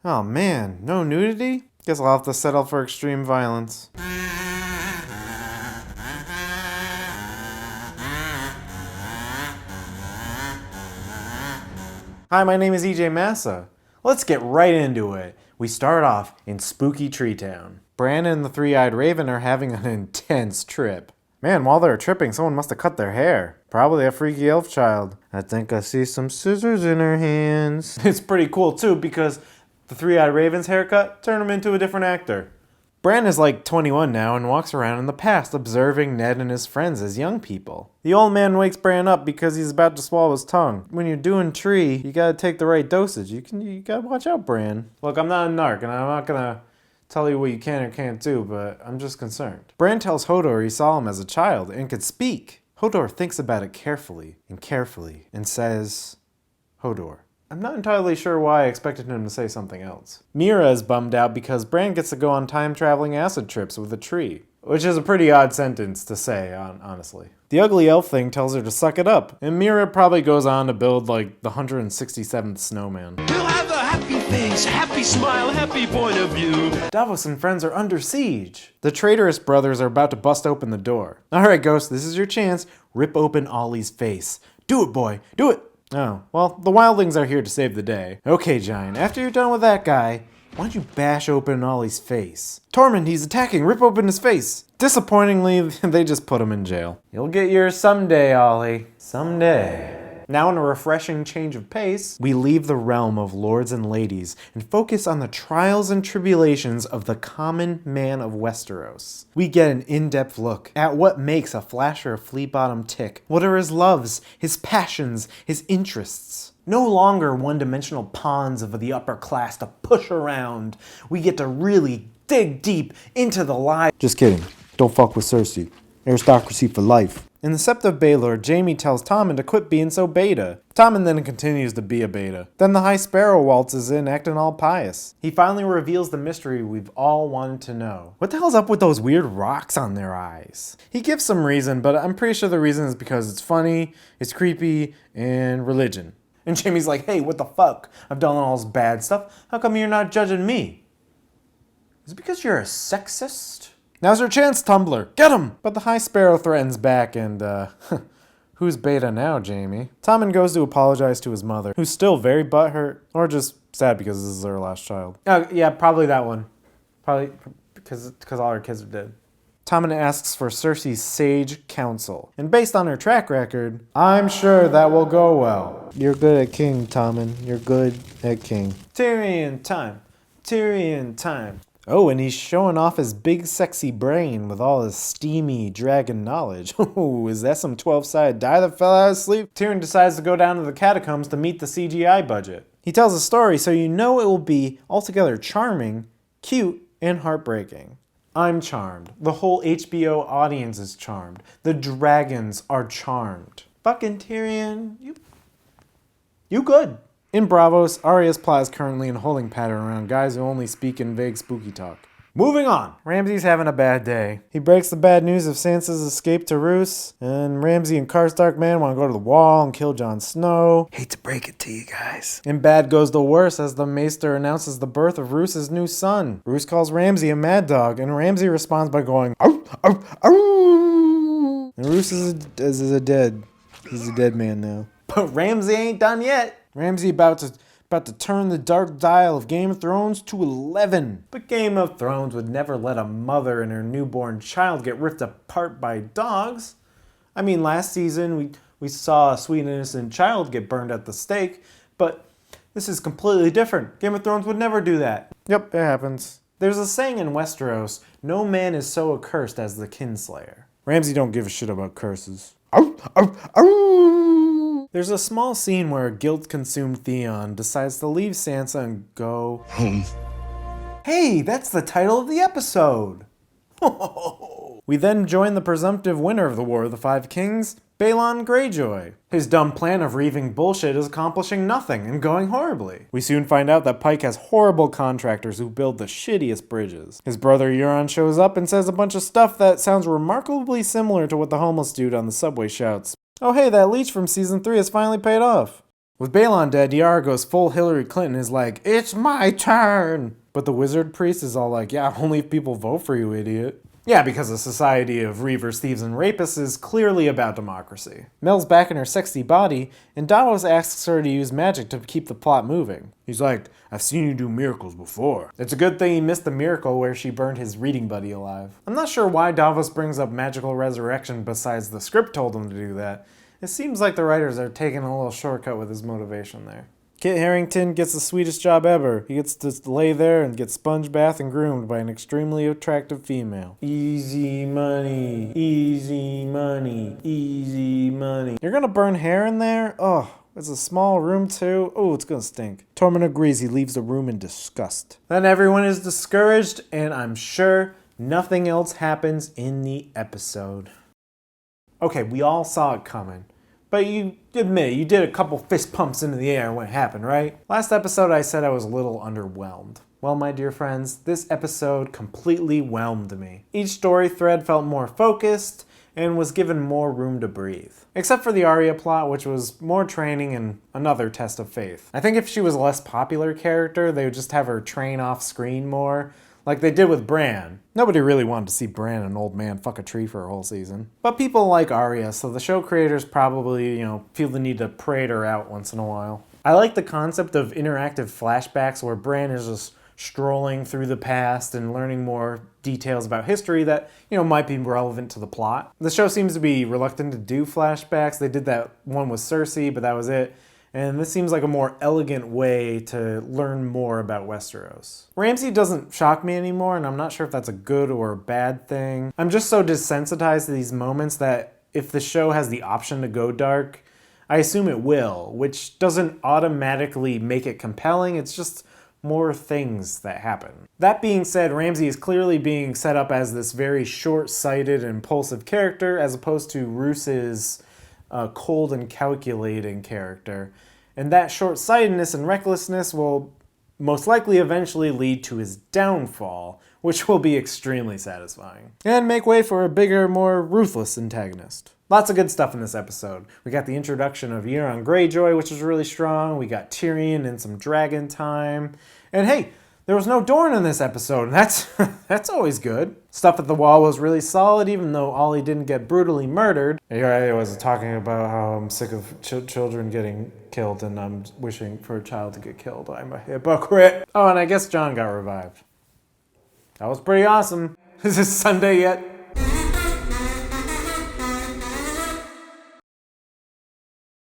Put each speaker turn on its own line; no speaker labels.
Oh man, no nudity? Guess I'll have to settle for extreme violence. Hi, my name is EJ Massa. Let's get right into it. We start off in spooky Tree Town. Bran and the Three-Eyed Raven are having an intense trip. Man, while they're tripping, someone must have cut their hair. Probably a freaky elf child. I think I see some scissors in her hands. It's pretty cool too because the Three-Eyed Raven's haircut turned him into a different actor. Bran is like 21 now and walks around in the past observing Ned and his friends as young people. The old man wakes Bran up because he's about to swallow his tongue. When you're doing tree, you gotta take the right dosage. You gotta watch out, Bran. Look, I'm not a narc and I'm not gonna tell you what you can or can't do, but I'm just concerned. Bran tells Hodor he saw him as a child and could speak. Hodor thinks about it carefully and says, Hodor. I'm not entirely sure why I expected him to say something else. Mira is bummed out because Bran gets to go on time-traveling acid trips with a tree. Which is a pretty odd sentence to say, honestly. The ugly elf thing tells her to suck it up, and Mira probably goes on to build like the 167th snowman.
He'll have a happy face, happy smile, happy point of view.
Davos and friends are under siege. The traitorous brothers are about to bust open the door. Alright, Ghost, this is your chance. Rip open Ollie's face. Do it, boy, do it! Oh, well, the wildlings are here to save the day. Okay, Giant, after you're done with that guy, why don't you bash open Ollie's face? Tormund, he's attacking! Rip open his face! Disappointingly, they just put him in jail. You'll get yours someday, Ollie. Someday. Now in a refreshing change of pace, we leave the realm of lords and ladies and focus on the trials and tribulations of the common man of Westeros. We get an in-depth look at what makes a flasher of Fleabottom tick. What are his loves, his passions, his interests? No longer one-dimensional pawns of the upper class to push around. We get to really dig deep into the lives. Just kidding. Don't fuck with Cersei. Aristocracy for life. In the Sept of Baelor, Jaime tells Tommen to quit being so beta. Tommen then continues to be a beta. Then the High Sparrow waltzes in acting all pious. He finally reveals the mystery we've all wanted to know. What the hell's up with those weird rocks on their eyes? He gives some reason, but I'm pretty sure the reason is because it's funny, it's creepy, and religion. And Jaime's like, hey, what the fuck? I've done all this bad stuff. How come you're not judging me? Is it because you're a sexist? Now's your chance, Tumblr. Get him! But the High Sparrow threatens back and, who's beta now, Jaime? Tommen goes to apologize to his mother, who's still very butthurt, or just sad because this is her last child. Oh, yeah, probably that one. Probably because all her kids are dead. Tommen asks for Cersei's sage counsel, and based on her track record, I'm sure that will go well. You're good at king, Tommen. You're good at king. Tyrion time. Tyrion time. Oh, and he's showing off his big sexy brain with all his steamy dragon knowledge. Oh, is that some 12-sided die that fell out of sleep? Tyrion decides to go down to the catacombs to meet the CGI budget. He tells a story so you know it will be altogether charming, cute, and heartbreaking. I'm charmed. The whole HBO audience is charmed. The dragons are charmed. Fucking Tyrion, you good. In Braavos, Arya's plot is currently in holding pattern around guys who only speak in vague spooky talk. Moving on. Ramsay's having a bad day. He breaks the bad news of Sansa's escape to Roose, and Ramsay and Karstark man want to go to the wall and kill Jon Snow. Hate to break it to you guys. And bad goes the worse as the Maester announces the birth of Roose's new son. Roose calls Ramsay a mad dog, and Ramsay responds by going, "Ow, ow, ow." And Roose is a dead. He's a dead man now. But Ramsay ain't done yet. Ramsay about to turn the dark dial of Game of Thrones to 11. But Game of Thrones would never let a mother and her newborn child get ripped apart by dogs. I mean, last season we saw a sweet innocent child get burned at the stake, but this is completely different. Game of Thrones would never do that. Yep, it happens. There's a saying in Westeros, no man is so accursed as the kinslayer. Ramsay don't give a shit about curses. Ow, ow, ow. There's a small scene where a guilt-consumed Theon decides to leave Sansa and go home. Hey, that's the title of the episode! We then join the presumptive winner of the War of the Five Kings, Balon Greyjoy. His dumb plan of reaving bullshit is accomplishing nothing and going horribly. We soon find out that Pike has horrible contractors who build the shittiest bridges. His brother Euron shows up and says a bunch of stuff that sounds remarkably similar to what the homeless dude on the subway shouts. Oh hey, that leech from season 3 has finally paid off. With Balon dead, Yara goes full Hillary Clinton and is like, "It's my turn!" But the wizard priest is all like, "Yeah, only if people vote for you, idiot." Yeah, because a society of reavers, thieves, and rapists is clearly about democracy. Mel's back in her sexy body, and Davos asks her to use magic to keep the plot moving. He's like, "I've seen you do miracles before." It's a good thing he missed the miracle where she burned his reading buddy alive. I'm not sure why Davos brings up magical resurrection besides the script told him to do that. It seems like the writers are taking a little shortcut with his motivation there. Kit Harington gets the sweetest job ever. He gets to lay there and get sponge bathed and groomed by an extremely attractive female. Easy money, easy money, easy money. You're gonna burn hair in there? Oh, it's a small room too. Oh, it's gonna stink. Tormund agrees. He leaves the room in disgust. Then everyone is discouraged, and I'm sure nothing else happens in the episode. Okay, we all saw it coming. But you admit, you did a couple fist pumps into the air when it happened, right? Last episode I said I was a little underwhelmed. Well, my dear friends, this episode completely whelmed me. Each story thread felt more focused and was given more room to breathe. Except for the Arya plot, which was more training and another test of faith. I think if she was a less popular character, they would just have her train off screen more, like they did with Bran. Nobody really wanted to see Bran, an old man, fuck a tree for a whole season. But people like Arya, so the show creators probably, feel the need to parade her out once in a while. I like the concept of interactive flashbacks where Bran is just strolling through the past and learning more details about history that, might be relevant to the plot. The show seems to be reluctant to do flashbacks. They did that one with Cersei, but that was it. And this seems like a more elegant way to learn more about Westeros. Ramsay doesn't shock me anymore, and I'm not sure if that's a good or a bad thing. I'm just so desensitized to these moments that if the show has the option to go dark, I assume it will, which doesn't automatically make it compelling. It's just more things that happen. That being said, Ramsay is clearly being set up as this very short-sighted, impulsive character, as opposed to Roos's cold and calculating character. And that short-sightedness and recklessness will most likely eventually lead to his downfall, which will be extremely satisfying. And make way for a bigger, more ruthless antagonist. Lots of good stuff in this episode. We got the introduction of Euron Greyjoy, which was really strong. We got Tyrion and some dragon time. And hey, there was no Dorne in this episode, and that's always good. Stuff at the Wall was really solid, even though Ollie didn't get brutally murdered. Here I was talking about how I'm sick of children getting killed, and I'm wishing for a child to get killed. I'm a hypocrite. Oh, and I guess Jon got revived. That was pretty awesome. Is it Sunday yet?